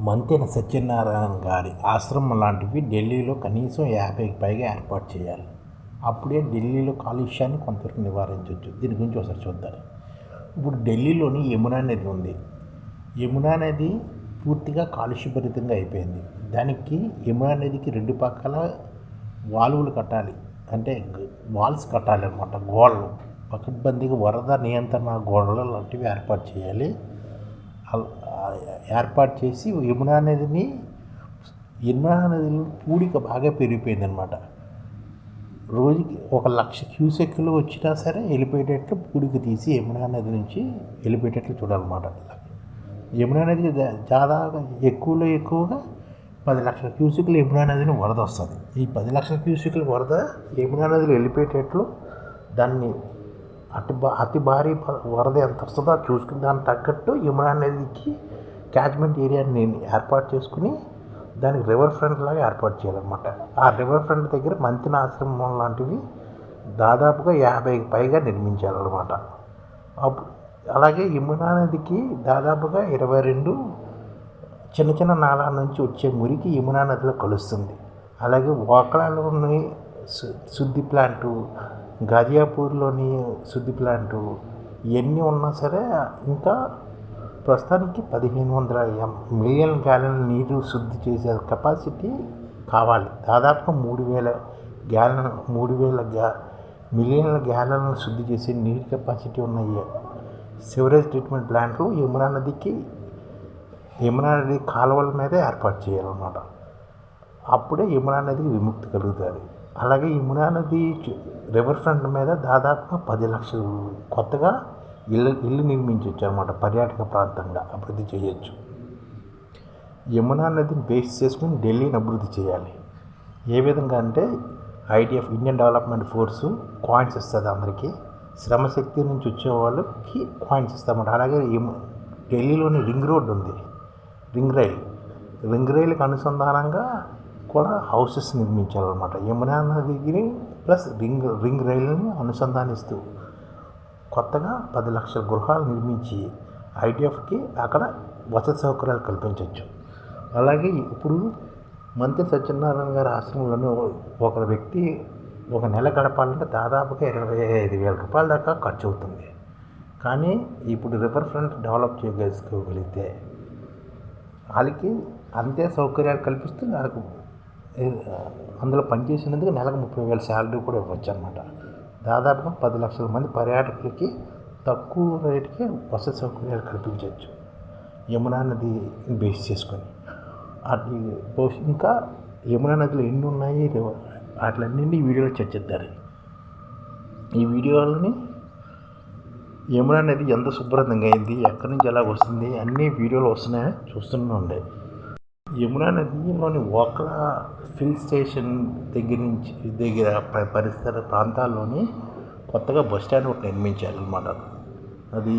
మంతెన సత్యనారాయణ గారి ఆశ్రమం లాంటివి ఢిల్లీలో కనీసం 50కి పైగా ఏర్పాటు చేయాలి. అప్పుడే ఢిల్లీలో కాలుష్యాన్ని కొంతవరకు నివారించవచ్చు. దీని గురించి ఒకసారి చూద్దాం. ఇప్పుడు ఢిల్లీలోని యమునా నది ఉంది. యమునా నది పూర్తిగా కాలుష్యభరితంగా అయిపోయింది. దానికి యమునా నదికి 2 పక్కల వాల్వులు కట్టాలి, అంటే వాల్స్ కట్టాలి అన్నమాట. గోడలు పకడ్బందీగా వరద నియంత్రణ గోడలు లాంటివి ఏర్పాటు చేయాలి. ఏర్పాటు చేసి యమునా నదిలో పూడిక బాగా పెరిగిపోయిందనమాట. రోజుకి 1,00,000 క్యూసెక్కులు వచ్చినా సరే వెళ్ళిపోయేటట్లు పూడిక తీసి యమునా నది నుంచి వెళ్ళిపోయేటట్లు చూడాలన్నమాట. యమునా నదికి దాదాపు ఎక్కువగా 10,00,000 క్యూసెక్కులు యమునా నదిని వరద వస్తుంది. ఈ 10,00,000 క్యూసెక్కుల వరద యమునా నదిలో వెళ్ళిపోయేటట్లు దాన్ని అతి భారీ వరద ఎంత వస్తుందో చూసుకుని దానికి తగ్గట్టు యమునా నదికి క్యాచ్మెంట్ ఏరియాని ఏర్పాటు చేసుకుని దానికి రివర్ ఫ్రంట్ లాగా ఏర్పాటు చేయాలన్నమాట. ఆ రివర్ ఫ్రంట్ దగ్గర మంతెన ఆశ్రమం లాంటివి దాదాపుగా 50కి పైగా నిర్మించాలన్నమాట. అలాగే యమునా నదికి దాదాపుగా 22 చిన్న చిన్న నాళాల నుంచి వచ్చే మురికి యమునా నదిలో కలుస్తుంది. అలాగే ఓక్లాలోని శుద్ధి ప్లాంటు, గాజియాపూర్లోని శుద్ధి ప్లాంటు ఇవన్నీ ఉన్నా సరే ఇంకా ప్రస్తుతానికి 1,500 మిలియన్ గ్యాలన్ల నీరు శుద్ధి చేసే కెపాసిటీ కావాలి. దాదాపుగా 3,000 మిలియన్ల గ్యాలన్లు శుద్ధి చేసే నీరు కెపాసిటీ ఉన్నాయి సివరేజ్ ట్రీట్మెంట్ ప్లాంట్లు యమునా నది కాలువల మీద ఏర్పాటు చేయాలన్నమాట. అప్పుడే యమునా నదికి విముక్తి కలుగుతుంది. అలాగే యమునా నది రివర్ ఫ్రంట్ మీద దాదాపుగా 10 లక్షలు కొత్తగా ఇల్లు నిర్మించవచ్చు అన్నమాట. పర్యాటక ప్రాంతంగా అభివృద్ధి చేయొచ్చు. యమునా నదిని బేస్ చేసుకుని ఢిల్లీని అభివృద్ధి చేయాలి. ఏ విధంగా అంటే IDF Indian development force coins ఇస్తుంది అందరికీ. శ్రమశక్తి నుంచి వచ్చే వాళ్ళకి కాయిన్స్ ఇస్తామన్నమాట. అలాగే ఢిల్లీలోని రింగ్ రోడ్డు ఉంది, రింగ్ రైలుకి అనుసంధానంగా కూడా హౌసెస్ నిర్మించాలన్నమాట. యమునా నదిని ప్లస్ రింగ్ రైలుని అనుసంధానిస్తూ కొత్తగా 10 లక్షల గృహాలు నిర్మించి ఐడిఎఫ్కి అక్కడ వసతి సౌకర్యాలు కల్పించవచ్చు. అలాగే ఇప్పుడు మంతెన సత్యనారాయణ గారి ఆశ్రమంలోనే ఒక వ్యక్తి ఒక నెల గడపాలంటే దాదాపుగా 25,000 రూపాయల దాకా ఖర్చు అవుతుంది. కానీ ఇప్పుడు రివర్ ఫ్రంట్ డెవలప్ చేసుకోగలిగితే వాళ్ళకి అంతే సౌకర్యాలు కల్పిస్తూ వాళ్ళకు అందులో పనిచేసినందుకు నెలకు 30,000 శాలరీ కూడా ఇవ్వచ్చు అన్నమాట. దాదాపుగా 10 లక్షల మంది పర్యాటకులకి తక్కువ రేటుకి వసతి సౌకర్యాలు కల్పించవచ్చు యమునా నది బేస్ చేసుకొని. ఇంకా యమునా నదిలో ఎన్ని ఉన్నాయి వాటిలన్నీ ఈ వీడియోలో చర్చిద్దారు. ఈ వీడియోలని యమునా నది ఎంత శుభ్రంగా అయింది, ఎక్కడి నుంచి ఎలా వస్తుంది అన్ని వీడియోలు వస్తున్నాయి, చూస్తూనే ఉండే. యమునా నదిలోని ఓక్లా ఫిల్ స్టేషన్ దగ్గర పరిసర ప్రాంతాల్లోని కొత్తగా బస్ స్టాండ్ ఒకటి నిర్మించాలన్నమాట. అది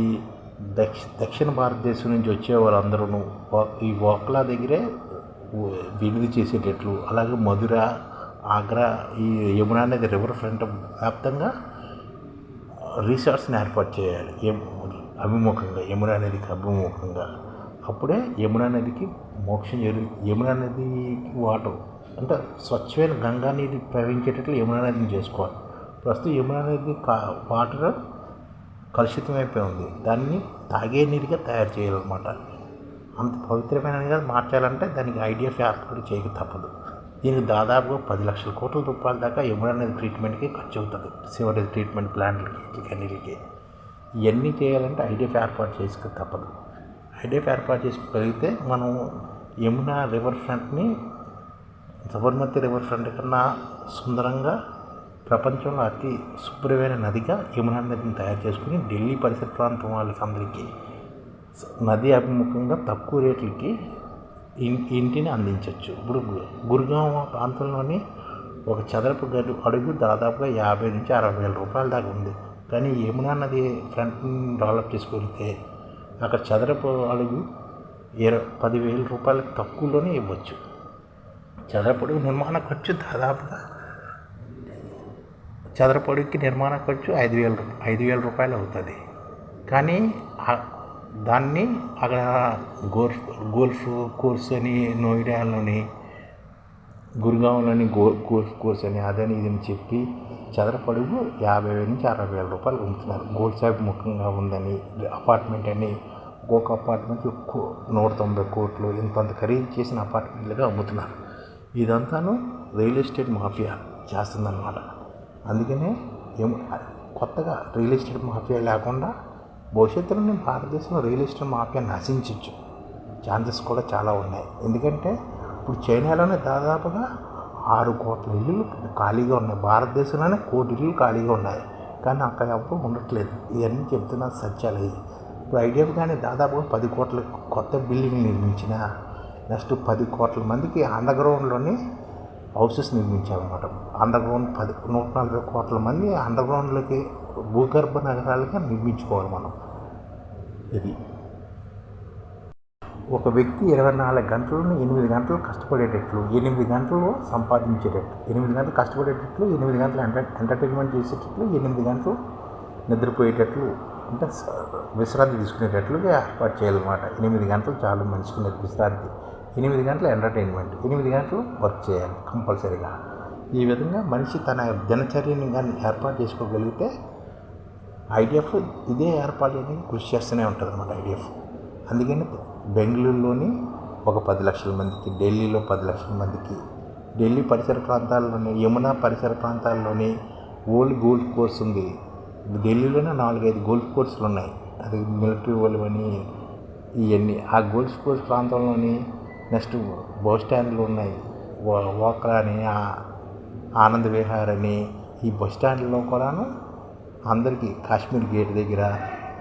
దక్షిణ భారతదేశం నుంచి వచ్చే వాళ్ళందరూ ఈ ఓక్లా దగ్గరే విడిది చేసేటట్లు, అలాగే మధుర, ఆగ్రా, ఈ యమునా నది రివర్ ఫ్రంట్ వ్యాప్తంగా రిసార్ట్స్ని ఏర్పాటు చేయాలి యమునా నదికి అభిముఖంగా. అప్పుడే యమునా నదికి మోక్షం యమునా నదికి వాటర్ అంటే స్వచ్ఛమైన గంగా నీరు ప్రవహించేటట్లు యమునా నదిని చేసుకోవాలి. ప్రస్తుతం యమునా నది వాటర్ కలుషితమైపోయి ఉంది. దాన్ని తాగే నీరుగా తయారు చేయాలన్నమాట. అంత పవిత్రమైనదిగా మార్చాలంటే దానికి ఐడిఎఫ్ ఏర్పాటు చేయక తప్పదు. దీనికి దాదాపుగా 10 లక్షల కోట్ల రూపాయల దాకా యమునా నది ట్రీట్మెంట్కి ఖర్చు అవుతుంది. సివరేజ్ ట్రీట్మెంట్ ప్లాంట్లకి, కనీలకి ఇవన్నీ చేయాలంటే ఐడిఎఫ్ ఏర్పాటు చేసుకోక తప్పదు. ఐడిఎఫ్ ఏర్పాటు చేసుకోగలిగితే మనం యమునా రివర్ ఫ్రంట్ని సబర్మతి రివర్ ఫ్రంట్ కన్నా సుందరంగా ప్రపంచంలో అతి శుభ్రమైన నదిగా యమునా నదిని తయారు చేసుకుని ఢిల్లీ పరిసర ప్రాంతం వాళ్ళకి అందరికీ నది అభిముఖంగా తక్కువ రేట్లకి ఇంటిని అందించవచ్చు. ఇప్పుడు గురుగాం ప్రాంతంలోని ఒక చదరపు అడుగు దాదాపుగా 50,000 నుంచి 60,000 రూపాయల దాకా ఉంది. కానీ యమునా నది ఫ్రంట్ని డెవలప్ చేసుకుంటే అక్కడ చదరపు అడుగు 10,000 రూపాయలకు తక్కువలోనే ఇవ్వచ్చు. చదరపు అడుగు నిర్మాణ ఖర్చు దాదాపుగా చదరపు అడుగుకి నిర్మాణ ఖర్చు 5,000 రూపాయలు అవుతుంది. కానీ దాన్ని అక్కడ గోల్ఫ్ కోర్స్ అని నోయిడాలోని గురుగాంలోని గోల్ఫ్ కోర్స్ అని అదని ఇదని చెప్పి చదరపడుగు 50,000 నుంచి 60,000 రూపాయలు అమ్ముతున్నారు. గోల్డ్ షాప్ ముఖ్యంగా ఉందని అపార్ట్మెంట్ అని ఒక్కొక్క అపార్ట్మెంట్ 190 కోట్లు ఇంతంత ఖరీదు చేసిన అపార్ట్మెంట్లుగా అమ్ముతున్నారు. ఇదంతాను రియల్ ఎస్టేట్ మాఫియా చేస్తుందన్నమాట. అందుకనే కొత్తగా రియల్ ఎస్టేట్ మాఫియా లేకుండా భవిష్యత్తులో నేను భారతదేశంలో రియల్ ఎస్టేట్ మాఫియా నశించవచ్చు ఛాన్సెస్ కూడా చాలా ఉన్నాయి. ఎందుకంటే ఇప్పుడు చైనాలోనే దాదాపుగా 6 కోట్ల ఇల్లులు ఖాళీగా ఉన్నాయి. భారతదేశంలోనే 1 కోటి ఇల్లులు ఖాళీగా ఉన్నాయి, కానీ అక్కడ ఎవరు ఉండట్లేదు. ఇవన్నీ చెప్తున్నా సత్యాలు. ఇప్పుడు ఐడిఎఫ్ కానీ దాదాపుగా 10 కోట్ల కొత్త బిల్డింగ్ నిర్మించిన, నెక్స్ట్ 10 కోట్ల మందికి అండర్గ్రౌండ్లోని హౌసెస్ నిర్మించాలన్నమాట. అండర్గ్రౌండ్ 140 కోట్ల మంది అండర్గ్రౌండ్లోకి భూగర్భ నగరాలుగా నిర్మించుకోవాలి మనం. ఇది ఒక వ్యక్తి 24 గంటలను 8 గంటలు కష్టపడేటట్లు, 8 గంటలు సంపాదించేటట్లు, 8 గంటలు కష్టపడేటట్లు, 8 గంటలు ఎంటర్టైన్మెంట్ చేసేటట్లు, 8 గంటలు నిద్రపోయేటట్లు, అంటే విశ్రాంతి తీసుకునేటట్లుగా ఏర్పాటు చేయాలన్నమాట. 8 గంటలు చాలు మనిషికి విశ్రాంతి, 8 గంటలు ఎంటర్టైన్మెంట్, 8 గంటలు వర్క్ చేయాలి కంపల్సరీగా. ఈ విధంగా మనిషి తన దినచర్యని కానీ ఏర్పాటు చేసుకోగలిగితే ఐడిఎఫ్ ఇదే ఏర్పాటు అనేది కృషి చేస్తూనే ఉంటుంది అన్నమాట ఐడిఎఫ్. అందుకని బెంగళూరులోని ఒక 10 లక్షల మందికి, ఢిల్లీలో 10 లక్షల మందికి, ఢిల్లీ పరిసర ప్రాంతాల్లోని, యమునా పరిసర ప్రాంతాల్లోని గోల్ఫ్ కోర్స్ ఉంది. ఢిల్లీలోనే 4-5 గోల్ఫ్ కోర్సులు ఉన్నాయి. అది మిలిటరీ వాళ్ళు అని ఇవన్నీ ఆ గోల్ఫ్ కోర్స్ ప్రాంతంలోని. నెక్స్ట్ బస్ స్టాండ్లు ఉన్నాయి, ఓక్రా అని, ఆనంద్ విహార్ అని. ఈ బస్ స్టాండ్లో కూడాను అందరికీ కాశ్మీర్ గేట్ దగ్గర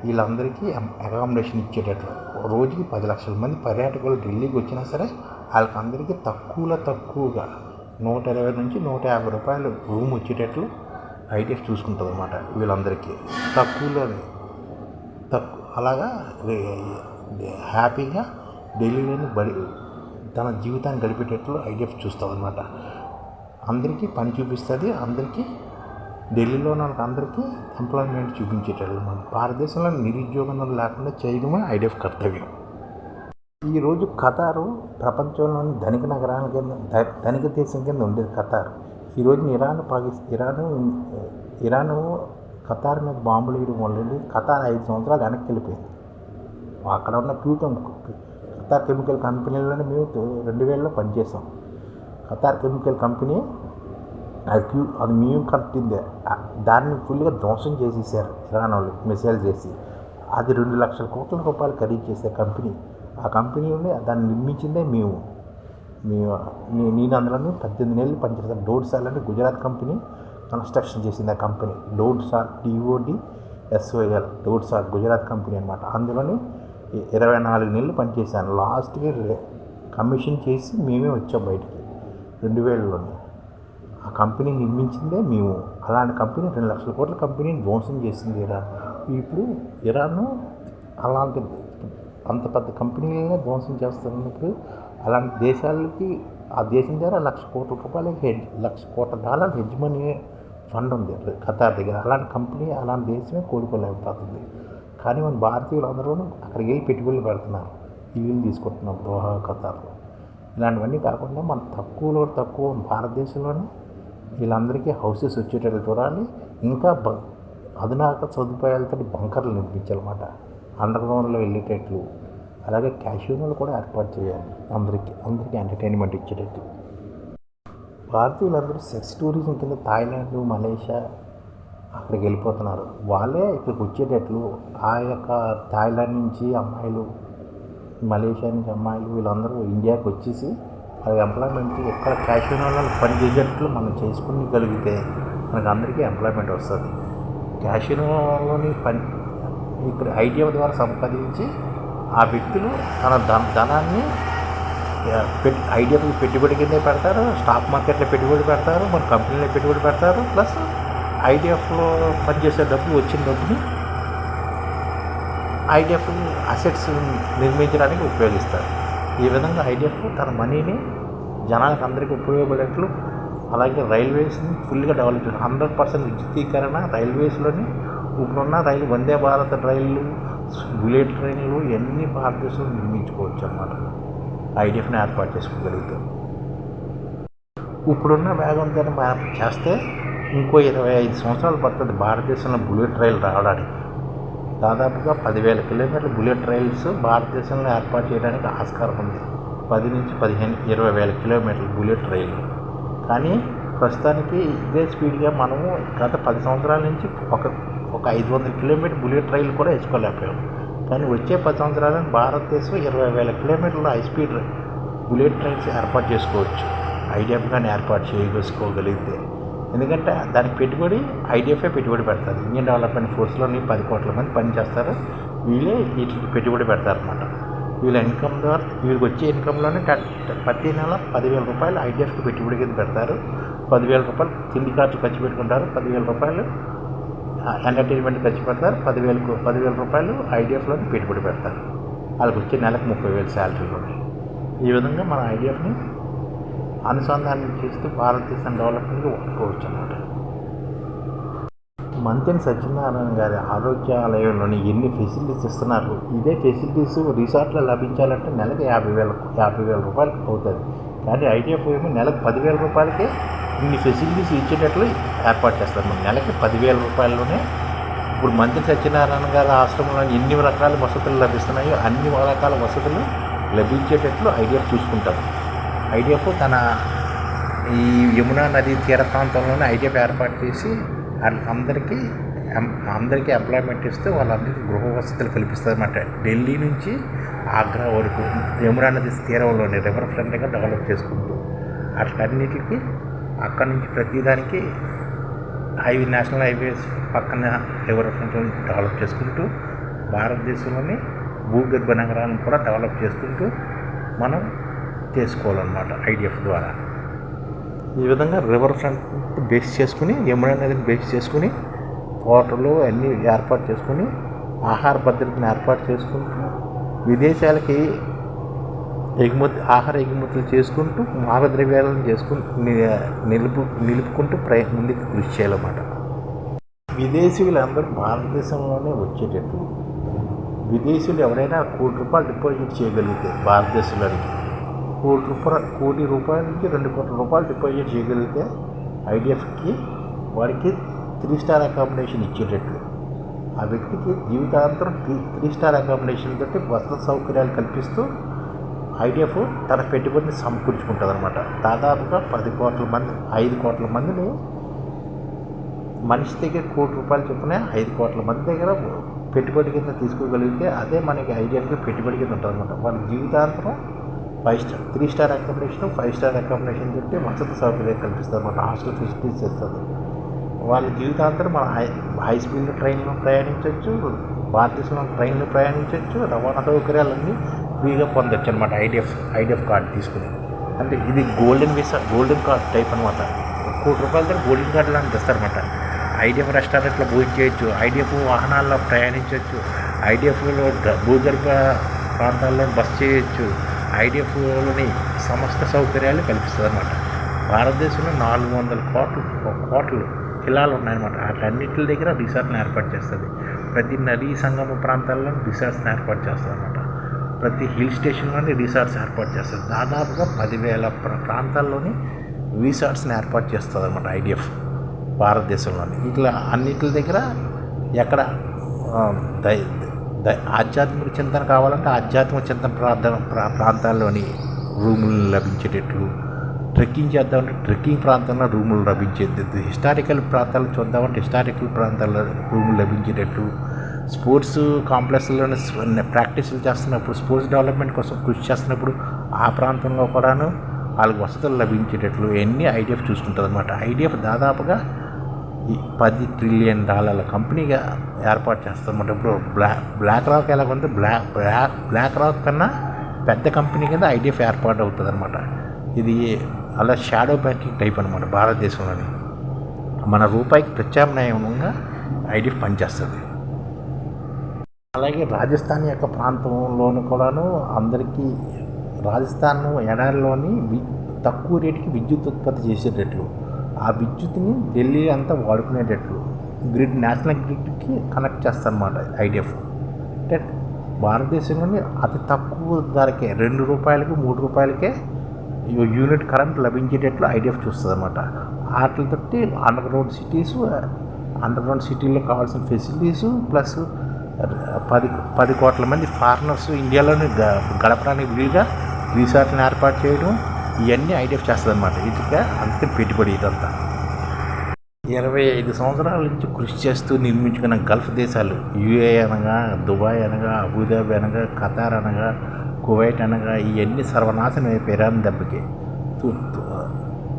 వీళ్ళందరికీ అకామిడేషన్ ఇచ్చేటట్లు రోజుకి 10 లక్షల మంది పర్యాటకులు ఢిల్లీకి వచ్చినా సరే వాళ్ళకి అందరికీ తక్కువగా 120 నుంచి 150 రూపాయలు రూమ్ వచ్చేటట్లు ఐడిఎఫ్ చూసుకుంటుంది అన్నమాట. వీళ్ళందరికీ తక్కువలోనే అలాగా హ్యాపీగా ఢిల్లీలోని తన జీవితాన్ని గడిపేటట్లు ఐడిఎఫ్ చూస్తుంది అన్నమాట. అందరికీ పని చూపిస్తుంది, అందరికీ ఢిల్లీలో వాళ్ళకి అందరికీ ఎంప్లాయ్మెంట్ చూపించేటట్లు. మన భారతదేశంలో నిరుద్యోగం లేకుండా చేయడమే ఐడిఎఫ్ కర్తవ్యం. ఈరోజు ఖతారు ప్రపంచంలోని ధనిక నగరాల కింద, ధనిక దేశం కింద ఉండేది ఖతార్. ఈరోజు ఇరాను ఖతార్ మీద బాంబులు వేయడం వల్ల ఖతార్ 5 సంవత్సరాలు వెనక్కి వెళ్ళిపోయింది. అక్కడ ఉన్న ఖతార్ కెమికల్ కంపెనీలోనే మేము 2000లో పనిచేసాం. ఖతార్ కెమికల్ కంపెనీ అది మేము కట్టిందే. దాన్ని ఫుల్గా ధ్వంసం చేసేసారు ఇరాన్ వాళ్ళు మిసైల్ చేసి. అది 2 లక్షల కోట్ల రూపాయలు ఖరీదు చేసే కంపెనీ. ఆ కంపెనీలోనే దాన్ని నిర్మించిందే మేము. నేను అందులోనే 18 ఏళ్ళు పనిచేస్తాను. డోడ్సాల్ అని గుజరాత్ కంపెనీ కన్స్ట్రక్షన్ చేసింది. ఆ కంపెనీ డోడ్సాల్, DODSOL, డోడ్సాల్ గుజరాత్ కంపెనీ అనమాట. అందులోనే 24 నెలలు పనిచేశాను. లాస్ట్ ఇయర్ కమిషన్ చేసి మేమే వచ్చాం బయటికి 2000లోనే. ఆ కంపెనీ నిర్మించిందే మేము. అలాంటి కంపెనీ 2 లక్షల కోట్ల కంపెనీని ధ్వంసం చేసింది ఇరాన్. ఇప్పుడు ఇరాన్ అలాంటి అంత పెద్ద కంపెనీలనే ధ్వంసం చేస్తున్నప్పుడు అలాంటి దేశాలకి ఆ దేశం ద్వారా $1,00,000 కోట్ల $1,00,000 కోట్ల హెడ్జ్ మనీ ఫండ్ ఉంది ఖతార్ దగ్గర. అలాంటి కంపెనీ, అలాంటి దేశమే కోలుకోలేకపోతుంది. కానీ మన భారతీయులు అందరూ అక్కడికి వెళ్ళి పెట్టుబడులు పెడుతున్నారు, ఇల్లు తీసుకుంటున్నారు దోహా, ఖతార్లో. ఇలాంటివన్నీ కాకుండా మన తక్కువ భారతదేశంలోనే వీళ్ళందరికీ హౌసెస్ వచ్చేటట్లు చూడాలి. ఇంకా అధునాతన సదుపాయాలతో బంకర్లు నిర్మించాలన్నమాట, అండర్గ్రౌండ్లో వెళ్ళేటట్లు. అలాగే క్యాషినోలు కూడా ఏర్పాటు చేయాలి, అందరికీ ఎంటర్టైన్మెంట్ ఇచ్చేటట్టు. భారతీయులందరూ సెక్స్ టూరిజం కింద థాయిలాండ్, మలేషియా అక్కడికి వెళ్ళిపోతున్నారు. వాళ్ళే ఇక్కడికి వచ్చేటట్లు ఆ యొక్క థాయిలాండ్ నుంచి అమ్మాయిలు, మలేషియా నుంచి అమ్మాయిలు వీళ్ళందరూ ఇండియాకి వచ్చేసి ఎంప్లాయ్మెంట్ ఎక్కడ క్యాషినోలో పని చేసేటట్లు మనం చేసుకుని మనకు అందరికీ ఎంప్లాయ్మెంట్ వస్తుంది. క్యాషినోలోని పని ఇక్కడ ఐడిఎఫ్ ద్వారా సంపాదించి ఆ వ్యక్తులు తన ధనాన్ని ఐడిఎఫ్కి పెట్టుబడి కిందే పెడతారు, స్టాక్ మార్కెట్లో పెట్టుబడి పెడతారు, మన కంపెనీలో పెట్టుబడి పెడతారు. ప్లస్ ఐడిఎఫ్లో పనిచేసే డబ్బులు వచ్చిన డబ్బుని ఐడిఎఫ్ అసెట్స్ నిర్మించడానికి ఉపయోగిస్తారు. ఈ విధంగా ఐడిఎఫ్ తన మనీని జనాలకు అందరికీ ఉపయోగపడేట్లు, అలాగే రైల్వేస్ని ఫుల్గా డెవలప్ చేయాలి. 100% విద్యుదీకరణ రైల్వేస్లోని. ఇప్పుడున్న వందే భారత్ రైళ్ళు, బుల్లెట్ ట్రైన్లు ఎన్ని భారతదేశంలో నిర్మించుకోవచ్చు అన్నమాట ఐడిఎఫ్ని ఏర్పాటు చేసుకోగలుగుతాం. ఇప్పుడున్న వేగంతో మనం చేస్తే ఇంకో 25 సంవత్సరాలు పడుతుంది భారతదేశంలో బుల్లెట్ రైలు రావడానికి. దాదాపుగా 10,000 కిలోమీటర్ల బుల్లెట్ రైల్స్ భారతదేశంలో ఏర్పాటు చేయడానికి ఆస్కారం ఉంది. 10 నుంచి 15, 20,000 కిలోమీటర్ల బుల్లెట్ రైలు. కానీ ప్రస్తుతానికి ఇదే స్పీడ్గా మనము గత 10 సంవత్సరాల నుంచి ఒక 500 కిలోమీటర్ బుల్లెట్ రైలు కూడా వేసుకోలేకపోయాం. కానీ వచ్చే 10 సంవత్సరాలను భారతదేశం 20,000 కిలోమీటర్ల హై స్పీడ్ బుల్లెట్ ట్రైన్స్ ఏర్పాటు చేసుకోవచ్చు ఐడిఎఫ్ కానీ ఏర్పాటు చేసుకోగలిగితే. ఎందుకంటే దానికి పెట్టుబడి ఐడిఎఫ్ఏ పెట్టుబడి పెడతారు. ఇండియన్ డెవలప్మెంట్ ఫోర్స్లోని 10 కోట్ల మంది పనిచేస్తారు. వీళ్ళే వీటికి పెట్టుబడి పెడతారన్నమాట. వీళ్ళ ఇన్కమ్ ద్వారా వీళ్ళకి వచ్చే ఇన్కంలోనే ప్రతి నెల 10,000 రూపాయలు ఐడిఎఫ్కి పెట్టుబడి కింద పెడతారు. 10,000 రూపాయలు తిండి ఖర్చు ఖర్చు పెట్టుకుంటారు. 10,000 రూపాయలు ఎంటర్టైన్మెంట్ ఖర్చు పెడతారు. 10,000 రూపాయలు ఐడిఎఫ్లోని పెట్టుబడి పెడతారు. వాళ్ళకి వచ్చే నెలకు 30,000 శాలరీలోని. ఈ విధంగా మన ఐడిఎఫ్ని అనుసంధానం చేస్తూ భారతదేశం డెవలప్మెంట్కి వాడుకోవచ్చు అన్నమాట. మంతెన సత్యనారాయణ గారి ఆరోగ్యాలయంలోని ఎన్ని ఫెసిలిటీస్ ఇస్తున్నారు. ఇదే ఫెసిలిటీస్ రిసార్ట్లో లభించాలంటే నెలకు 50,000 రూపాయలు అవుతుంది. కానీ ఐడిఎఫ్ ఏమో నెలకు 10,000 రూపాయలకే ఇన్ని ఫెసిలిటీస్ ఇచ్చేటట్లు ఏర్పాటు చేస్తారు. మన నెలకి 10,000 రూపాయల్లోనే ఇప్పుడు మంతెన సత్యనారాయణ గారి ఆశ్రమంలో ఎన్ని రకాల వసతులు లభిస్తున్నాయో అన్ని రకాల వసతులు లభించేటట్లు ఐడిఎఫ్ చూసుకుంటారు. ఐడిఎఫ్ తన ఈ యమునా నది తీర ప్రాంతంలోనే ఐడిఎఫ్ ఏర్పాటు చేసి అందరికీ ఎంప్లాయ్మెంట్ ఇస్తూ వాళ్ళందరికీ గృహ వసతులు కల్పిస్తుంది అన్నమాట. ఢిల్లీ నుంచి ఆగ్రా వరకు యమునా నది తీరంలోని రివర్ ఫ్రంట్గా డెవలప్ చేసుకుంటూ అట్లన్నిటికీ అక్కడి నుంచి ప్రతిదానికి నేషనల్ హైవేస్ పక్కన రివర్ ఫ్రంట్ డెవలప్ చేసుకుంటూ భారతదేశంలోని భూగర్భ నగరాలను కూడా డెవలప్ చేసుకుంటూ మనం చేసుకోవాలన్నమాట ఐడిఎఫ్ ద్వారా. ఈ విధంగా రివర్ ఫ్రంట్ బేస్ చేసుకుని యమునా నదిని బేస్ చేసుకుని పోర్టులు అన్నీ ఏర్పాటు చేసుకుని ఆహార భద్రతను ఏర్పాటు చేసుకుంటూ విదేశాలకి ఆహార ఎగుమతులు చేసుకుంటూ మారద్రవ్యాలను చేసుకుంటూ నిలుపుకుంటూ ముందుకు కృషి చేయాలన్నమాట. విదేశీయులందరూ భారతదేశంలోనే వచ్చేటట్టు విదేశీయులు ఎవరైనా ₹1,00,00,000 డిపాజిట్ చేయగలిగితే భారతదేశంలోనికి ₹1,00,00,000 నుంచి ₹2,00,00,000 డిపాజిట్ చేయగలిగితే ఐడిఎఫ్కి వాడికి 3 స్టార్ అకామిడేషన్ ఇచ్చేటట్లు ఆ వ్యక్తికి జీవితాంతరం 3 స్టార్ అకామిడేషన్ తోటి వసతి సౌకర్యాలు కల్పిస్తూ ఐడిఎఫ్ తన పెట్టుబడిని సమకూర్చుకుంటుంది అనమాట. దాదాపుగా 10 కోట్ల మంది 5 కోట్ల మందిని మనిషి దగ్గర ₹1,00,00,000 చొప్పున 5 కోట్ల మంది దగ్గర పెట్టుబడి కింద తీసుకోగలిగితే అదే మనకి ఐడిఎఫ్కి పెట్టుబడి కింద ఉంటుంది అనమాట. వాళ్ళ జీవితాంతరం 3 స్టార్ అకామిడేషన్ 5 స్టార్ అకామిడేషన్ చెప్పి వసతి సౌకర్యాలు కల్పిస్తారు అన్నమాట. హాస్టల్ ఫెసిలిటీస్ ఇస్తుంది. వాళ్ళ జీవితాంతరం మన హై స్పీడ్ ట్రైన్లో ప్రయాణించవచ్చు, భారతదేశంలో ట్రైన్లో ప్రయాణించవచ్చు, రవాణా సౌకర్యాలన్నీ ఫ్రీగా పొందొచ్చు అనమాట. ఐడిఎఫ్ కార్డు తీసుకుని. అంటే ఇది గోల్డెన్ కార్డ్ టైప్ అనమాట. ₹1,00,00,000 గోల్డెన్ కార్డు లాంటి తెస్తారన్నమాట. ఐడిఎఫ్ రెస్టారెంట్లో భోజనం చేయొచ్చు, ఐడిఎఫ్ వాహనాల్లో ప్రయాణించవచ్చు, ఐడిఎఫ్లో భూగర్భ ప్రాంతాల్లో బస చేయొచ్చు, ఐడిఎఫ్లోని సమస్త సౌకర్యాలు కల్పిస్తుంది అన్నమాట. భారతదేశంలో 400 కోట్లు కిలాలు ఉన్నాయన్నమాట. వాటన్నిటి దగ్గర రిసార్ట్ని ఏర్పాటు చేస్తుంది. ప్రతి నదీ సంగమ ప్రాంతాల్లో రిసార్ట్స్ని ఏర్పాటు చేస్తుంది అన్నమాట. ప్రతి హిల్ స్టేషన్లోని రిసార్ట్స్ ఏర్పాటు చేస్తుంది. దాదాపుగా 10,000 ప్రాంతాల్లోని రిసార్ట్స్ని ఏర్పాటు చేస్తుంది అన్నమాట ఐడిఎఫ్ భారతదేశంలోని. ఇట్లా అన్నిటి దగ్గర ఎక్కడ ఆధ్యాత్మిక చింతన కావాలంటే ఆధ్యాత్మిక చింతన ప్రాంతాల్లోని రూములు లభించేటట్లు, ట్రెక్కింగ్ చేద్దామంటే ట్రెక్కింగ్ ప్రాంతంలో రూములు లభించేటట్టు, హిస్టారికల్ ప్రాంతాలు చూద్దామంటే హిస్టారికల్ ప్రాంతాల్లో రూములు లభించేటట్లు, స్పోర్ట్స్ కాంప్లెక్స్లోనే ప్రాక్టీసులు చేస్తున్నప్పుడు స్పోర్ట్స్ డెవలప్మెంట్ కోసం కృషి చేస్తున్నప్పుడు ఆ ప్రాంతంలో కూడాను వాళ్ళకి వసతులు లభించేటట్లు ఎన్ని ఐడిఎఫ్ చూసుకుంటుంది అన్నమాట. ఐడిఎఫ్ దాదాపుగా $10 ట్రిలియన్ కంపెనీగా ఏర్పాటు చేస్తారన్నమాట. ఇప్పుడు బ్లాక్ రాక్ ఎలాగుందో బ్లాక్ రాక్ కన్నా పెద్ద కంపెనీ కింద ఐడిఎఫ్ ఏర్పాటు అవుతుంది అనమాట. ఇది అలా షాడో బ్యాంకింగ్ టైప్ అనమాట. భారతదేశంలోని మన రూపాయికి ప్రత్యామ్నాయంగా ఐడిఎఫ్ పనిచేస్తుంది. అలాగే రాజస్థాన్ యొక్క ప్రాంతంలోని కూడాను అందరికీ రాజస్థాన్ ఎడారిలోని తక్కువ రేటుకి విద్యుత్ ఉత్పత్తి చేసేటట్లు, ఆ విద్యుత్ని ఢిల్లీ అంతా వాడుకునేటట్లు నేషనల్ గ్రిడ్కి కనెక్ట్ చేస్తారన్నమాట ఐడిఎఫ్. అంటే భారతదేశంలోని అతి తక్కువ ధరకే ₹2 ₹3 యూనిట్ కరెంట్ లభించేటట్లు ఐడిఎఫ్ చూస్తుంది అనమాట. వాటితోటి అండర్ గ్రౌండ్ సిటీలో కావాల్సిన ఫెసిలిటీసు ప్లస్ 10 కోట్ల మంది ఫారినర్స్ ఇండియాలోని గడపడానికి వీలుగా రిసార్ట్ని ఏర్పాటు చేయడం ఇవన్నీ ఐడిఎఫ్ చేస్తుంది అనమాట. వీటిగా అంతే పెట్టుబడి ఇదంతా 25 సంవత్సరాల నుంచి కృషి చేస్తూ నిర్మించుకున్న గల్ఫ్ దేశాలు యూఏ అనగా, దుబాయ్ అనగా, అబుదాబి అనగా, ఖతార్ అనగా, కువైట్ అనగా ఇవన్నీ సర్వనాశనం అయిపోయారు దెబ్బకి.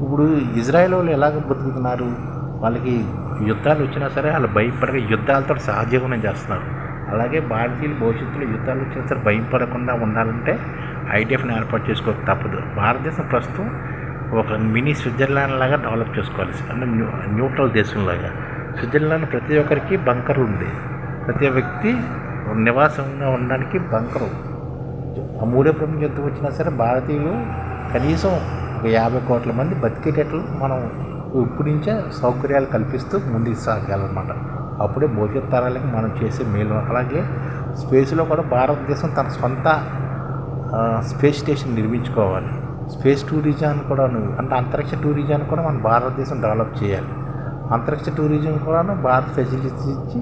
ఇప్పుడు ఇజ్రాయెల్ వాళ్ళు ఎలాగ బతుకుతున్నారు? వాళ్ళకి యుద్ధాలు వచ్చినా సరే వాళ్ళు భయపడక యుద్ధాలతో సహజీవనం చేస్తున్నారు. అలాగే భారతీయులు భవిష్యత్తులో యుద్ధాలు వచ్చినా సరే భయపడకుండా ఉండాలంటే ఐడిఎఫ్ని ఏర్పాటు చేసుకోక తప్పదు. భారతదేశం ప్రస్తుతం ఒక మినీ స్విట్జర్లాండ్ లాగా డెవలప్ చేసుకోవాలి, అంటే న్యూట్రల్ దేశంలాగా. స్విట్జర్లాండ్ ప్రతి ఒక్కరికి బంకర్ ఉంది, ప్రతి వ్యక్తి నివాసంగా ఉండడానికి బంకరు. మూడో ప్రపంచ యుద్ధం వచ్చినా సరే భారతీయులు కనీసం ఒక 50 కోట్ల మంది బతికేటట్లు మనం ఇప్పుడు నుంచే సౌకర్యాలు కల్పిస్తూ ముందుకు సాగాలన్నమాట. అప్పుడే భవిష్యత్ తరాలకి మనం చేసే మేలు. అలాగే స్పేస్లో కూడా భారతదేశం తన సొంత స్పేస్ స్టేషన్ నిర్మించుకోవాలి. స్పేస్ టూరిజాన్ని కూడా అంటే అంతరిక్ష టూరిజాన్ని కూడా మన భారతదేశం డెవలప్ చేయాలి. అంతరిక్ష టూరిజం కూడా భారత ఫెసిలిటీస్ ఇచ్చి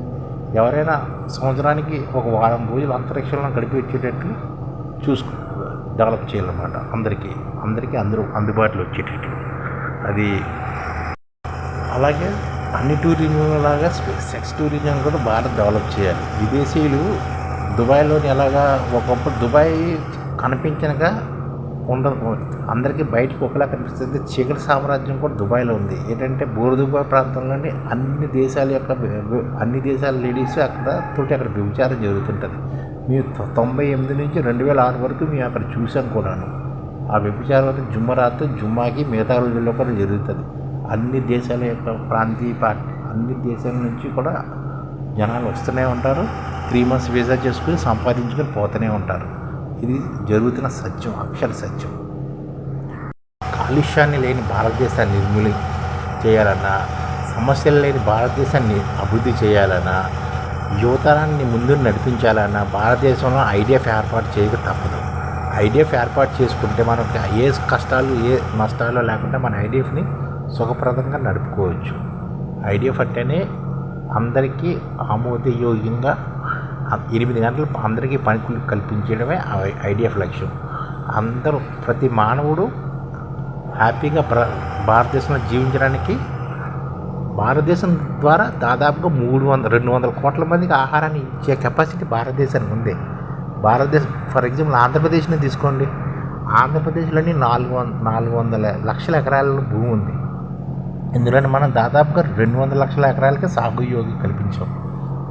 ఎవరైనా సంవత్సరానికి ఒక వారం రోజులు అంతరిక్షంలో గడిపి వచ్చేటట్లు డెవలప్ చేయాలన్నమాట. అందరికీ అందరూ అందుబాటులో వచ్చేటట్లు. అది అలాగే అన్ని టూరిజం లాగా సెక్స్ టూరిజం కూడా భారత్ డెవలప్ చేయాలి. విదేశీయులు దుబాయ్లోని ఎలాగా ఒకప్పుడు దుబాయ్ కనిపించనగా ఉండదు, అందరికీ బయటకు ఒకలా కనిపిస్తుంది. చీకటి సామ్రాజ్యం కూడా దుబాయ్లో ఉంది. ఏంటంటే దుబాయ్ ప్రాంతంలోని అన్ని దేశాల లేడీస్ అక్కడ వ్యభిచారం జరుగుతుంటుంది. మేము 98 నుంచి 2006 వరకు మేము అక్కడ చూసాం కూడాను. ఆ వ్యభిచారం జుమ్మరాత్ జుమ్మాకి మిగతా రోజుల్లో కూడా జరుగుతుంది. అన్ని దేశాల యొక్క అన్ని దేశాల నుంచి కూడా జనాలు వస్తూనే ఉంటారు. 3 months వీసా చేసుకుని సంపాదించుకొని పోతూనే ఉంటారు. ఇది జరుగుతున్న సత్యం, అక్షర సత్యం. కాలుష్యాన్ని లేని భారతదేశాన్ని నిర్మూలన చేయాలన్నా, సమస్యలు లేని భారతదేశాన్ని అభివృద్ధి చేయాలన్నా, యువతరాన్ని ముందు నడిపించాలన్నా భారతదేశంలో ఐడిఎఫ్ ఏర్పాటు చేయక తప్పదు. ఐడిఎఫ్ ఏర్పాటు చేసుకుంటే మనకి ఏ కష్టాలు ఏ నష్టాలు లేకుండా మన ఐడిఎఫ్ని సుఖప్రదంగా నడుపుకోవచ్చు. ఐడిఎఫ్ అంటేనే అందరికీ ఆమోదయోగ్యంగా 8 గంటలు అందరికీ పని కల్పించడమే ఐడిఎఫ్ లక్ష్యం. ప్రతి మానవుడు హ్యాపీగా భారతదేశంలో జీవించడానికి భారతదేశం ద్వారా దాదాపుగా 200 కోట్ల మందికి ఆహారాన్ని ఇచ్చే కెపాసిటీ భారతదేశానికి ఉంది. ఫర్ ఎగ్జాంపుల్ ఆంధ్రప్రదేశ్ని తీసుకోండి. ఆంధ్రప్రదేశ్లోని 400 లక్షల ఎకరాల భూమి ఉంది. ఇందులోని మనం దాదాపుగా 200 లక్షల ఎకరాలకి సాగు యోగి కల్పించాం.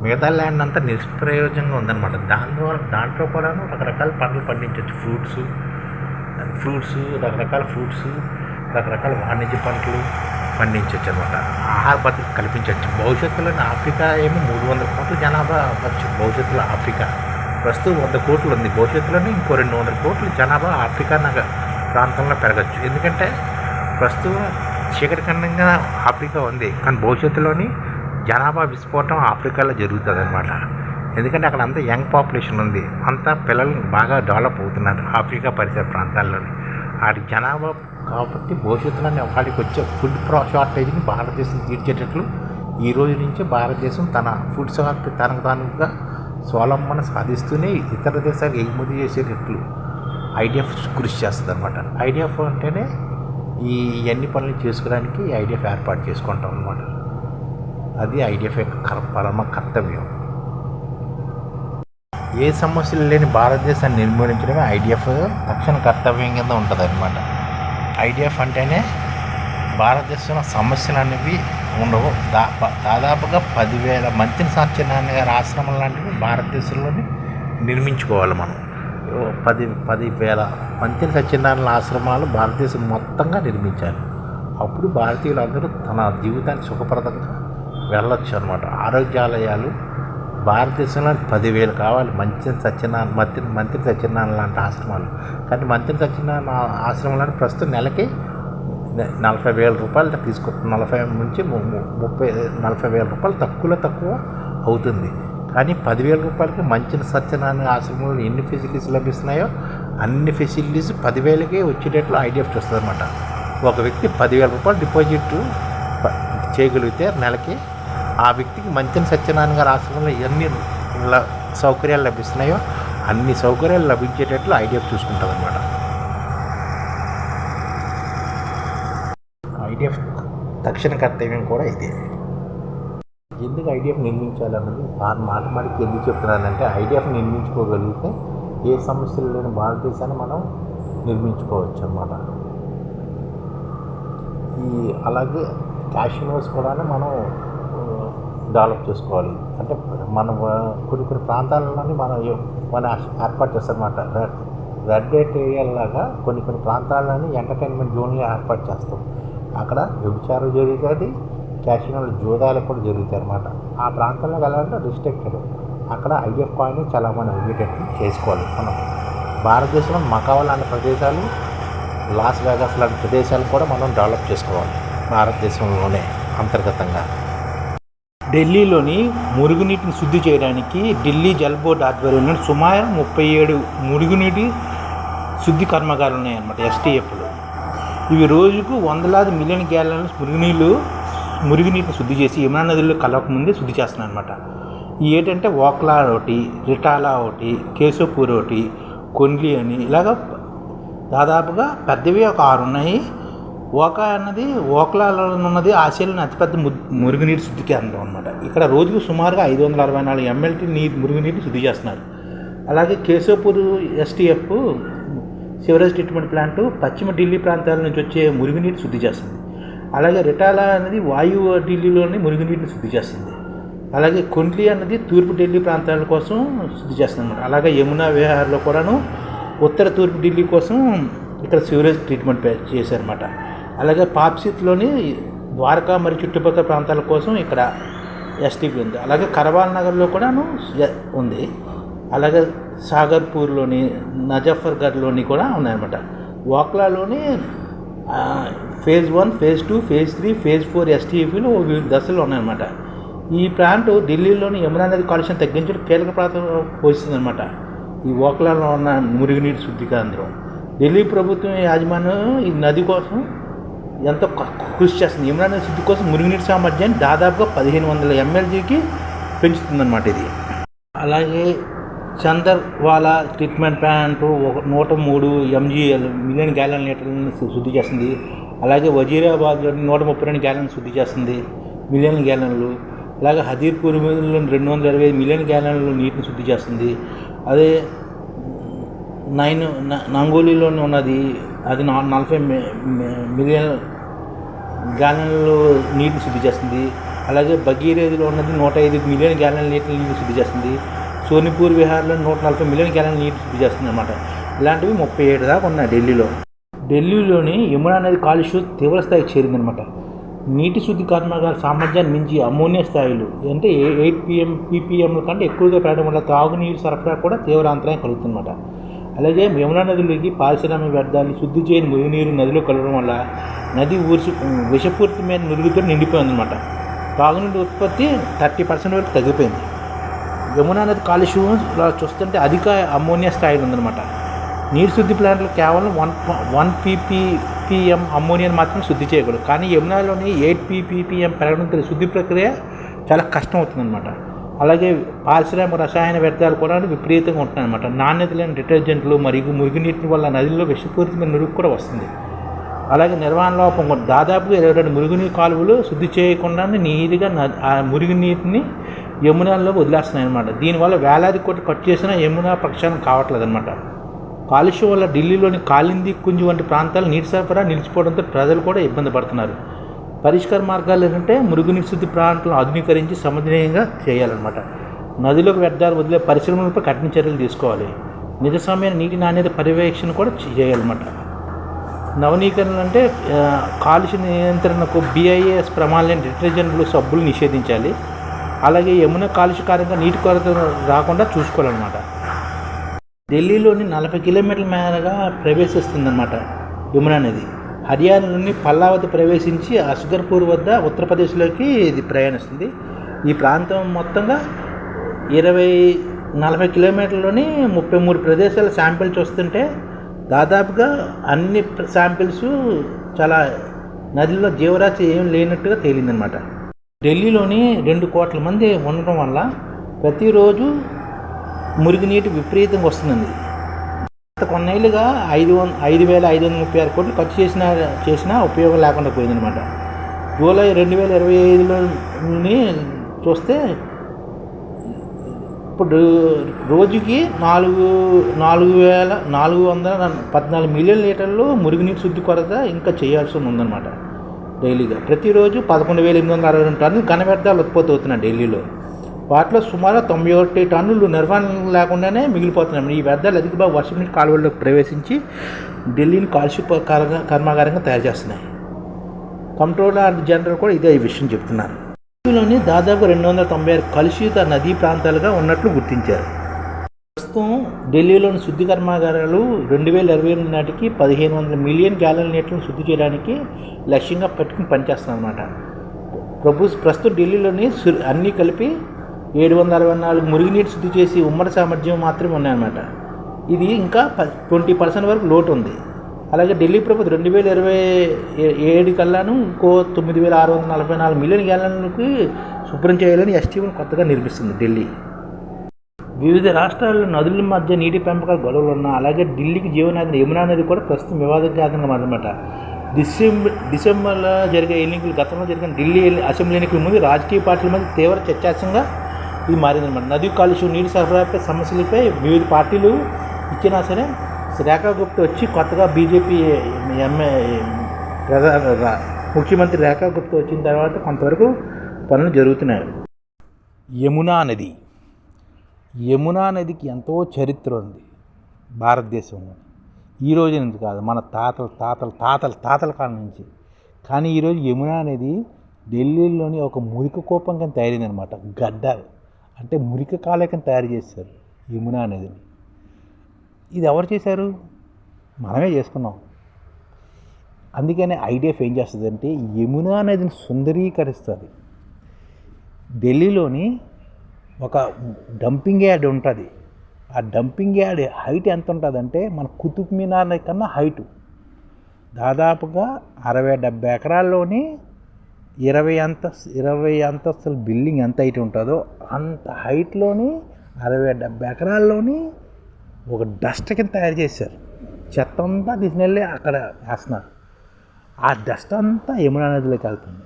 మిగతా ల్యాండ్ అంతా నిష్ప్రయోజనంగా ఉందన్నమాట. దాంట్లో కూడా రకరకాల పంటలు పండించవచ్చు. రకరకాల వాణిజ్య పంటలు పండించవచ్చు అనమాట. ఆహార భద్రత కల్పించవచ్చు. భవిష్యత్తులోని ఆఫ్రికా ఏమో 300 కోట్ల జనాభా అవ్వచ్చు. భవిష్యత్తులో ఆఫ్రికా ప్రస్తుతం 100 కోట్లు ఉంది. భవిష్యత్తులోని ఇంకో 200 కోట్ల జనాభా ఆఫ్రికా ప్రాంతంలో పెరగచ్చు. ఎందుకంటే ప్రస్తుతం చీకటి ఖండంగా ఆఫ్రికా ఉంది, కానీ భవిష్యత్తులోని జనాభా విస్ఫోటం ఆఫ్రికాలో జరుగుతుంది అనమాట. ఎందుకంటే అక్కడ అంతా యంగ్ పాపులేషన్ ఉంది, అంతా పిల్లలు బాగా డెవలప్ అవుతున్నారు ఆఫ్రికా పరిసర ప్రాంతాల్లోని. వాటి జనాభా కాబట్టి భవిష్యత్తులోనే వాటికి వచ్చే ఫుడ్ షార్టేజ్ని భారతదేశం తీర్చేటట్లు ఈ రోజు నుంచి భారతదేశం తన ఫుడ్ షార్టేజ్ తనకు తానుగా స్వలంబన సాధిస్తూనే ఇతర దేశాలకు ఎగుమతి చేసేటట్లు ఐడిఎఫ్ కృషి చేస్తుంది అనమాట. ఐడిఎఫ్ అంటేనే ఇవన్నీ పనులు చేసుకోవడానికి ఐడిఎఫ్ ఏర్పాటు చేసుకుంటాం అనమాట. అది ఐడిఎఫ్ యొక్క పరమ కర్తవ్యం. ఏ సమస్యలు లేని భారతదేశాన్ని నిర్మూలించడమే ఐడిఎఫ్ తక్షణ కర్తవ్యం కింద ఉంటుంది అనమాట. ఐడిఎఫ్ అంటేనే భారతదేశంలో సమస్యలు అనేవి ఉండవు. దాదాపుగా 10,000 మంత్రి సత్యనారాయణ గారి ఆశ్రమం లాంటివి భారతదేశంలోని నిర్మించుకోవాలి మనం. 10,000 మంత్రి సత్యనారాయణ ఆశ్రమాలు భారతదేశం మొత్తంగా నిర్మించాలి. అప్పుడు భారతీయులు అందరూ తన జీవితాన్ని సుఖప్రదంగా వెళ్ళొచ్చు అనమాట. ఆరోగ్యాలయాలు భారతదేశంలో 10,000 కావాలి. మంత్రి సత్యనారాయణ లాంటి ఆశ్రమాలు. కానీ మంత్రి సత్యనారాయణ ఆశ్రమాలను ప్రస్తుతం నెలకి 40,000 రూపాయలు తీసుకుంటుంది. 40 నుంచి 40,000 రూపాయలు తక్కువ అవుతుంది. కానీ 10,000 రూపాయలకి మంచి సత్యనారాయణ ఆశ్రమంలో ఎన్ని ఫెసిలిటీస్ లభిస్తున్నాయో అన్ని ఫెసిలిటీస్ 10,000కే వచ్చేటట్లు ఐడిఎఫ్ చూస్తుంది అనమాట. ఒక వ్యక్తి 10,000 రూపాయలు డిపాజిట్ చేయగలిగితే నెలకి ఆ వ్యక్తికి మంచి సత్యనారాయణ గారి ఆశ్రమంలో ఎన్ని సౌకర్యాలు లభిస్తున్నాయో అన్ని సౌకర్యాలు లభించేటట్లు ఐడిఎఫ్ చూసుకుంటుంది అనమాట. ఐడిఎఫ్ తక్షణ కర్తవ్యం కూడా ఇదే. ఎందుకు ఐడిఎఫ్ నిర్మించాలన్నది మాటికి ఎందుకు చెప్తున్నానంటే ఐడిఎఫ్ నిర్మించుకోగలిగితే ఏ సమస్యలు లేని భారతదేశాన్ని మనం నిర్మించుకోవచ్చు అన్నమాట. అలాగే క్యాషినోస్ కూడా మనం డెవలప్ చేసుకోవాలి. అంటే మన కొన్ని ప్రాంతాలలోని మనం ఏర్పాటు చేస్తామన్నమాట. రెడ్ లైట్ ఏరియాలాగా కొన్ని ప్రాంతాలని ఎంటర్టైన్మెంట్ జోన్లు ఏర్పాటు చేస్తాం. అక్కడ వ్యభిచారం జరుగుతుంది, క్యాషినోలు జూదాలు కూడా జరుగుతాయి అన్నమాట. ఆ ప్రాంతంలో వెళ్ళాలంటే రిస్ట్రిక్టెడ్. అక్కడ ఐడిఎఫ్ కాయిన్ చాలా మనం అయ్యేటట్టు చేసుకోవాలి. మనం భారతదేశంలో మకావా లాంటి ప్రదేశాలు, లాస్ వేగాస్ లాంటి ప్రదేశాలు కూడా మనం డెవలప్ చేసుకోవాలి భారతదేశంలోనే అంతర్గతంగా. ఢిల్లీలోని మురుగునీటిని శుద్ధి చేయడానికి ఢిల్లీ జల్ బోర్డు ఆధ్వర్యంలో సుమారు 37 మురుగునీటి శుద్ధి కర్మాగారాలు ఉన్నాయన్నమాట, ఎస్టీఎఫ్లు. ఇవి రోజుకు వందలాది మిలియన్ గ్యాలన్లు మురుగునీటిని శుద్ధి చేసి యమునా నదిలో కలవకముందే శుద్ధి చేస్తున్నాయి అన్నమాట. ఈ ఏంటంటే ఓక్లా ఒకటి, రిటాలా ఒకటి, కేశవపూర్ ఒకటి, కొండ్లి అని ఇలాగ దాదాపుగా పెద్దవి ఒక 6 ఉన్నాయి. ఓక్లాలో ఉన్నది ఆసియాలోని అతిపెద్ద మురుగునీటి శుద్ధి కేంద్రం అనమాట. ఇక్కడ రోజుకు సుమారుగా 564 MLT మురుగునీటిని శుద్ధి చేస్తున్నారు. అలాగే Keshavpur STF sewerage treatment plant పశ్చిమ ఢిల్లీ ప్రాంతాల నుంచి వచ్చే మురుగునీటి శుద్ధి చేస్తుంది. అలాగే రిటాలా అనేది వాయువు ఢిల్లీలోని మురుగునీటిని శుద్ధి చేస్తుంది. అలాగే కొండ్లి అన్నది తూర్పు ఢిల్లీ ప్రాంతాల కోసం శుద్ధి చేస్తుంది అన్నమాట. అలాగే యమునా విహార్లో కూడాను ఉత్తర తూర్పు ఢిల్లీ కోసం ఇక్కడ సివరేజ్ ట్రీట్మెంట్ చేశారన్నమాట. అలాగే పాప్సిత్లోని ద్వారకా మరియు చుట్టుపక్కల ప్రాంతాల కోసం ఇక్కడ ఎస్టీపీ ఉంది. అలాగే కరవాల్ నగర్లో కూడాను ఉంది. అలాగే సాగర్పూర్లోని, నజఫర్గఢ్లోని కూడా ఉన్నాయన్నమాట. ఓక్లాలోని ఫేజ్ 1, ఫేజ్ 2, ఫేజ్ 3, ఫేజ్ 4 ఎస్టీపీలు వివిధ దశలు ఉన్నాయన్నమాట. ఈ ప్లాంట్ ఢిల్లీలోని యమునా నది కాలుష్యం తగ్గించడం కీలక పాత్ర పోషిస్తుందన్నమాట. ఈ ఓక్లాలో ఉన్న మురుగునీటి శుద్ధి కేంద్రం ఢిల్లీ ప్రభుత్వం యాజమాన్యం ఈ నది కోసం ఎంతో కృషి చేస్తుంది. యమునా నది శుద్ధి కోసం మురుగునీటి సామర్థ్యాన్ని దాదాపుగా 1500 MLGకి పెంచుతుందన్నమాట ఇది. అలాగే Chandrawala treatment plant 103 MGL million gallon లీటర్లను శుద్ధి చేస్తుంది. అలాగే వజీరాబాద్లో 132 గ్యాలన్ శుద్ధి చేస్తుంది, మిలియన్ గ్యాలన్లు. అలాగే హజీర్పూర్లో 225 మిలియన్ గ్యాలన్లు నీటిని శుద్ధి చేస్తుంది. అదే నంగోలీలోనే ఉన్నది, అది 40 మిలియన్ గ్యాలన్లు నీటిని శుద్ధి చేస్తుంది. అలాగే భగీరథలో ఉన్నది 105 మిలియన్ గ్యాలన్ నీటిని శుద్ధి చేస్తుంది. సోనిపూర్ విహార్లో 140 మిలియన్ గ్యాలన్ నీటి శుద్ధి చేస్తుంది అన్నమాట. ఇలాంటివి 37 దాకా ఉన్నాయి ఢిల్లీలోని యమునా నది కాలుష్యం తీవ్ర స్థాయికి చేరిందనమాట. నీటి శుద్ధి కర్మాగార సామర్థ్యాన్ని మించి అమ్మోనియా స్థాయిలు అంటే 8 ppmల కంటే ఎక్కువగా పెరగడం వల్ల తాగునీరు సరఫరా కూడా తీవ్ర అంతరాయం కలుగుతుందన్నమాట. అలాగే యమునా నదిలోకి పారిశ్రామిక వ్యర్థాలు శుద్ధి చేయని మురుగునీరు నదిలో కలవడం వల్ల నది విషపూరితమైన మురుగుతో నిండిపోయిందన్నమాట. తాగునీటి ఉత్పత్తి 30% వరకు తగ్గిపోయింది. యమునా నది కాలుష్యం ఇలా చూస్తుంటే అధిక అమ్మోనియా స్థాయిలో ఉందన్నమాట. నీరు శుద్ధి ప్లాంట్లు కేవలం 1 ppm అమ్మోనియాను మాత్రమే శుద్ధి చేయకూడదు. కానీ యమునాలోని 8 ppm పెరగడంతో శుద్ధి ప్రక్రియ చాలా కష్టం అవుతుందన్నమాట. అలాగే పారిశ్రామిక రసాయన వ్యర్థాలు కూడా విపరీతంగా ఉంటున్నాయన్నమాట. నాణ్యత లేని డిటర్జెంట్లు మరియు మురుగునీటి వల్ల నదిలో విషపూరితమైన మురుగు కూడా వస్తుంది. అలాగే నిర్వహణ లోపం దాదాపుగా 22 మురుగునీటి కాలువలు శుద్ధి చేయకుండా నీరుగా ఆ మురుగునీటిని యమునాలో వదిలేస్తున్నాయి అన్నమాట. దీనివల్ల వేలాది కోట్లు ఖర్చు చేసినా యమునా ప్రక్షాళన కావట్లేదు అనమాట. కాలుష్యం వల్ల ఢిల్లీలోని కాలింది, కుంజు వంటి ప్రాంతాలు నీటి సరఫరా నిలిచిపోవడంతో ప్రజలు కూడా ఇబ్బంది పడుతున్నారు. పరిష్కార మార్గాలు ఏంటంటే మురుగునీటి శుద్ధి ప్లాంట్లను ఆధునీకరించి సమన్వయంగా చేయాలన్నమాట. నదిలోకి వ్యర్థాలు వదిలే పరిశ్రమలపై కఠిన చర్యలు తీసుకోవాలి. నిజ సమయ నీటి నాణ్యత పర్యవేక్షణ కూడా చేయాలన్నమాట. నవనీకరణలు అంటే కాలుష్య నియంత్రణకు BIS ప్రమాణాలైన డిటర్జెంట్లు, సబ్బులు నిషేధించాలి. అలాగే యమునా కాలుష్యకారంగా నీటి కొరత రాకుండా చూసుకోవాలన్నమాట. ఢిల్లీలోని 40 కిలోమీటర్ల మేరగా ప్రవేశిస్తుందన్నమాట యమునా నది. హర్యానాలోని పల్లావతి ప్రవేశించి అస్గర్పూర్ వద్ద ఉత్తరప్రదేశ్లోకి ఇది ప్రయాణిస్తుంది. ఈ ప్రాంతం మొత్తంగా 40 కిలోమీటర్లోని 33 ప్రదేశాల శాంపిల్స్ వస్తుంటే దాదాపుగా అన్ని శాంపిల్స్ చాలా నదిలో జీవరాశి ఏం లేనట్టుగా తేలిందనమాట. ఢిల్లీలోని 2 కోట్ల మంది ఉండటం వల్ల ప్రతిరోజు మురుగునీటి విపరీతంగా వస్తుందండి. గత కొన్నేళ్ళుగా 5,536 కోట్లు ఖర్చు చేసినా ఉపయోగం లేకుండా పోయిందనమాట. జూలై 2025లోని చూస్తే ఇప్పుడు రోజుకి 4,414 మిలియన్ లీటర్లు మురుగునీటి శుద్ధి కొరత ఇంకా చేయాల్సి ఉందన్నమాట. డైలీగా ప్రతిరోజు 11,862 టన్నులు ఘన వ్యర్థాలు ఉత్పత్తి అవుతున్నాయి ఢిల్లీలో. వాటిలో సుమారు 91 టన్నులు నిర్వహణ లేకుండానే మిగిలిపోతున్నాయి. ఈ వ్యర్థాలు అధిక వర్షం నీటి కాలువల్లోకి ప్రవేశించి ఢిల్లీని కాలుష్య కర్మాగారంగా తయారు చేస్తున్నాయి. కంట్రోలర్ జనరల్ కూడా ఇదే ఈ విషయం చెప్తున్నారు. ఢిల్లీలోని దాదాపు 296 కలుషిత నదీ ప్రాంతాలుగా ఉన్నట్లు గుర్తించారు. ప్రస్తుతం ఢిల్లీలోని శుద్ధి కర్మాగారాలు 2028 నాటికి 1,500 మిలియన్ గ్యాలన్ నీటిని శుద్ధి చేయడానికి లక్ష్యంగా పెట్టుకుని పనిచేస్తున్నారన్నమాట. ప్రస్తుతం ఢిల్లీలోని అన్నీ కలిపి 764 మురుగునీటి శుద్ధి చేసి ఉమ్మడి సామర్థ్యం మాత్రమే ఉన్నాయన్నమాట. ఇది ఇంకా 20% వరకు లోటు ఉంది. అలాగే ఢిల్లీ ప్రభుత్వం 2027 కల్లాను ఇంకో 9,644 మిలియన్ గ్యాలన్లకి శుభ్రం చేయాలని ఎస్టీవీని కొత్తగా నిర్మిస్తుంది ఢిల్లీ. వివిధ రాష్ట్రాల్లో నదుల మధ్య నీటి పెంపకాల గొడవలు ఉన్నా, అలాగే ఢిల్లీకి జీవనాది యమునా నది కూడా ప్రస్తుతం వివాదాస్పదంగా అన్నమాట. డిసెంబర్లో జరిగే ఎన్నికలు, గతంలో జరిగిన ఢిల్లీ అసెంబ్లీ ఎన్నికల ముందు రాజకీయ పార్టీల మధ్య తీవ్ర చర్చాంశంగా ఇది మారిందన్నమాట. నదీ కాలుష్యం, నీటి సరఫరాపై సమస్యలపై వివిధ పార్టీలు ఇచ్చినా సరే రేఖా గుప్తా వచ్చి కొత్తగా బీజేపీ ముఖ్యమంత్రి రేఖా గుప్తా వచ్చిన తర్వాత కొంతవరకు పనులు జరుగుతున్నాయి. యమునా నదికి ఎంతో చరిత్ర ఉంది భారతదేశంలో. ఈ రోజు నుంచి కాదు, మన తాతల కాలం నుంచి. కానీ ఈరోజు యమునా అనేది ఢిల్లీలోని ఒక మురికి కూపం కింద తయారైందనమాట. గడ్డ అంటే మురికి కాలేకని తయారు చేశారు యమునా నదిని. ఇది ఎవరు చేశారు? మనమే చేసుకున్నాం. అందుకనే ఐడిఎఫ్ ఏం చేస్తుంది అంటే యమునా నదిని సుందరీకరిస్తుంది. ఢిల్లీలోని ఒక డంపింగ్ యార్డ్ ఉంటుంది. ఆ డంపింగ్ యార్డ్ హైట్ ఎంత ఉంటుందంటే మన కుతుబ్ మినార్ కన్నా హైటు. దాదాపుగా 60-70 ఎకరాల్లోని 20 అంతస్తుల బిల్డింగ్ ఎంత హైట్ ఉంటుందో అంత హైట్లోని 60-70 ఎకరాల్లోని ఒక డస్ట్ కింద తయారు చేశారు. చెత్త అంతా తీసుకెళ్ళి అక్కడ వేస్తున్నారు. ఆ డస్ట్ అంతా యమునా నదిలోకి వెళ్తుంది.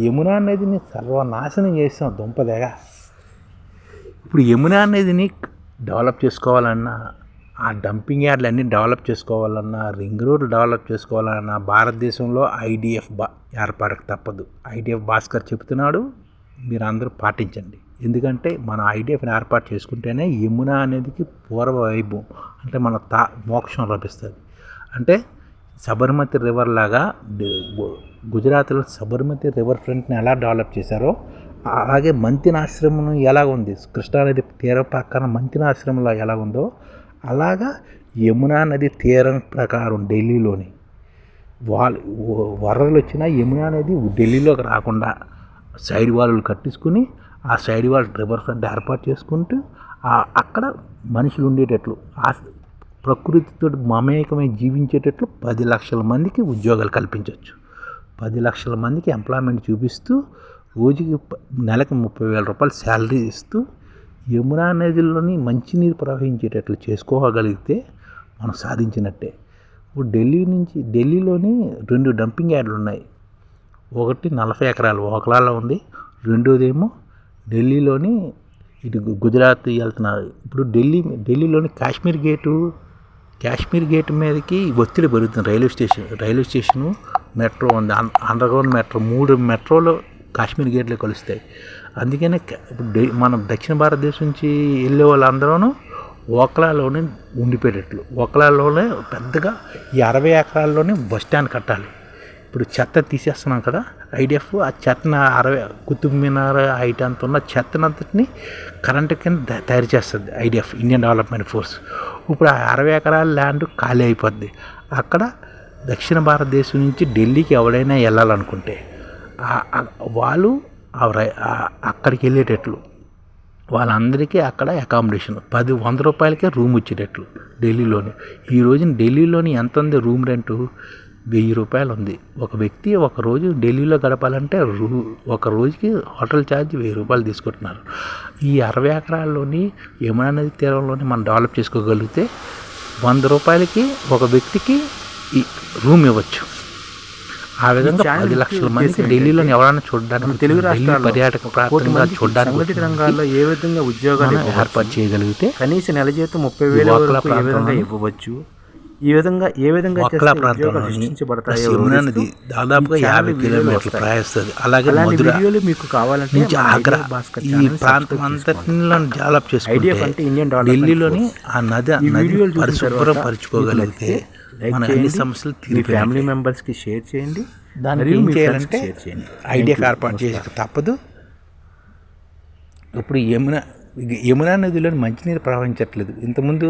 యమునా నదిని సర్వనాశనం చేస్తాం దుంపదేగా. ఇప్పుడు యమునా నదిని డెవలప్ చేసుకోవాలన్నా, ఆ డంపింగ్ యార్డ్లు అన్నీ డెవలప్ చేసుకోవాలన్నా, రింగ్ రోడ్లు డెవలప్ చేసుకోవాలన్నా భారతదేశంలో ఐడిఎఫ్ ఏర్పడక తప్పదు. ఐడిఎఫ్ భాస్కర్ చెబుతున్నాడు, మీరు అందరూ పాటించండి. ఎందుకంటే మన ఐడిఎఫ్ని ఏర్పాటు చేసుకుంటేనే యమునా నదికి పూర్వ వైభవం అంటే మన మోక్షం లభిస్తుంది. అంటే సబర్మతి రివర్ లాగా గుజరాత్లో సబర్మతి రివర్ ఫ్రంట్ని ఎలా డెవలప్ చేశారో అలాగే మంతినాశ్రమం ఎలా ఉంది, కృష్ణానది తీర పక్కన మంతినాశ్రమంలో ఎలా ఉందో అలాగా యమునా నది తీరం ప్రకారం ఢిల్లీలోని వరదలు వచ్చినా యమునా నది ఢిల్లీలోకి రాకుండా సైడ్ వాల్లు కట్టించుకుని ఆ సైడ్ వాల్ రివర్ ఫ్రంట్ ఏర్పాటు చేసుకుంటూ అక్కడ మనుషులు ఉండేటట్లు ఆ ప్రకృతితో మమేకమై జీవించేటట్లు 10 లక్షల మందికి ఉద్యోగాలు కల్పించవచ్చు. 10 లక్షల మందికి ఎంప్లాయ్మెంట్ చూపిస్తూ రోజుకి నెలకు 30,000 రూపాయలు శాలరీ ఇస్తూ యమునా నదిలోని మంచినీరు ప్రవహించేటట్లు చేసుకోగలిగితే మనం సాధించినట్టే. ఇప్పుడు ఢిల్లీలోని 2 డంపింగ్ యార్డులు ఉన్నాయి. ఒకటి 40 ఎకరాలు ఓకలాలో ఉంది, రెండోదేమో ఢిల్లీలోని ఇటు గుజరాత్ వెళ్తున్నారు. ఇప్పుడు ఢిల్లీలోని కాశ్మీర్ గేటు మీదకి ఒత్తిడి పెరుగుతుంది. రైల్వే స్టేషను మెట్రో ఉంది, అండర్ గ్రౌండ్ మెట్రో, 3 మెట్రోలు కాశ్మీర్ గేట్లో కలుస్తాయి. అందుకనే ఇప్పుడు మనం దక్షిణ భారతదేశం నుంచి వెళ్ళే వాళ్ళందరూ ఓకలాలోనే ఉండిపోయేటట్లు, ఓకలాలోనే పెద్దగా ఈ 60 ఎకరాల్లోనే బస్ స్టాండ్ కట్టాలి. ఇప్పుడు చెత్త తీసేస్తున్నాం కదా ఐడిఎఫ్, ఆ చెత్తను కుతుబ్ మినార్ హైట్ అంత ఉన్న చెత్తనంతటిని కరెంటు కింద తయారు చేస్తుంది ఐడిఎఫ్, ఇండియన్ డెవలప్మెంట్ ఫోర్స్. ఇప్పుడు ఆ 60 ఎకరాల ల్యాండ్ ఖాళీ అయిపోద్ది. అక్కడ దక్షిణ భారతదేశం నుంచి ఢిల్లీకి ఎవరైనా వెళ్ళాలనుకుంటే వాళ్ళు అక్కడికి వెళ్ళేటట్లు వాళ్ళందరికీ అక్కడ అకామిడేషన్ 100 రూపాయలకే రూమ్ వచ్చేటట్లు ఢిల్లీలోని. ఈ రోజున ఢిల్లీలోని ఎంత ఉంది రూమ్ రెంటు? 1000 రూపాయలు ఉంది. ఒక వ్యక్తి ఒక రోజు ఢిల్లీలో గడపాలంటే ఒక రోజుకి హోటల్ ఛార్జ్ 1000 రూపాయలు తీసుకుంటున్నారు. ఈ 60 ఎకరాల్లోని యమునా నది తీరంలోని మనం డెవలప్ చేసుకోగలిగితే 100 రూపాయలకి ఒక వ్యక్తికి ఈ రూమ్ ఇవ్వచ్చు. ఆ విధంగా 10 లక్షల మందికి ఢిల్లీలోని ఎవరైనా చూడడానికి, తెలుగు రాష్ట్రాల్లో పర్యాటక ప్రాంతంగా చూడడానికి సంఘటిత రంగాల్లో ఏ విధంగా ఉద్యోగాలు ఏర్పాటు చేయగలిగితే కనీస నెల జీతం 30,000 వరకు ఏ విధంగా ఇవ్వవచ్చు, ఏ విధంగా ఒక్కల ప్రాంతంలోని యమునా నది దాదాపుగా 50 కిలోమీటర్లు ప్రయాస్తుంది. అలాగే మధుర వీడియోలు మీకు కావాలంటే నుంచి ఆగ్రా ఈ ప్రాంతం అంతటిలో డెవలప్ చేసుకుంటే ఢిల్లీలోని ఆ నది పరిశుభ్రం పరుచుకోగలిగితే మన అన్ని సమస్యలు ఫ్యామిలీ మెంబర్స్కి షేర్ చేయండి. దానికి ఏం చేయాలంటే ఐడియా ఏర్పాటు చేసి తప్పదు. ఇప్పుడు యమునా నదిలోని మంచినీరు ప్రవహించట్లేదు. ఇంతకుముందు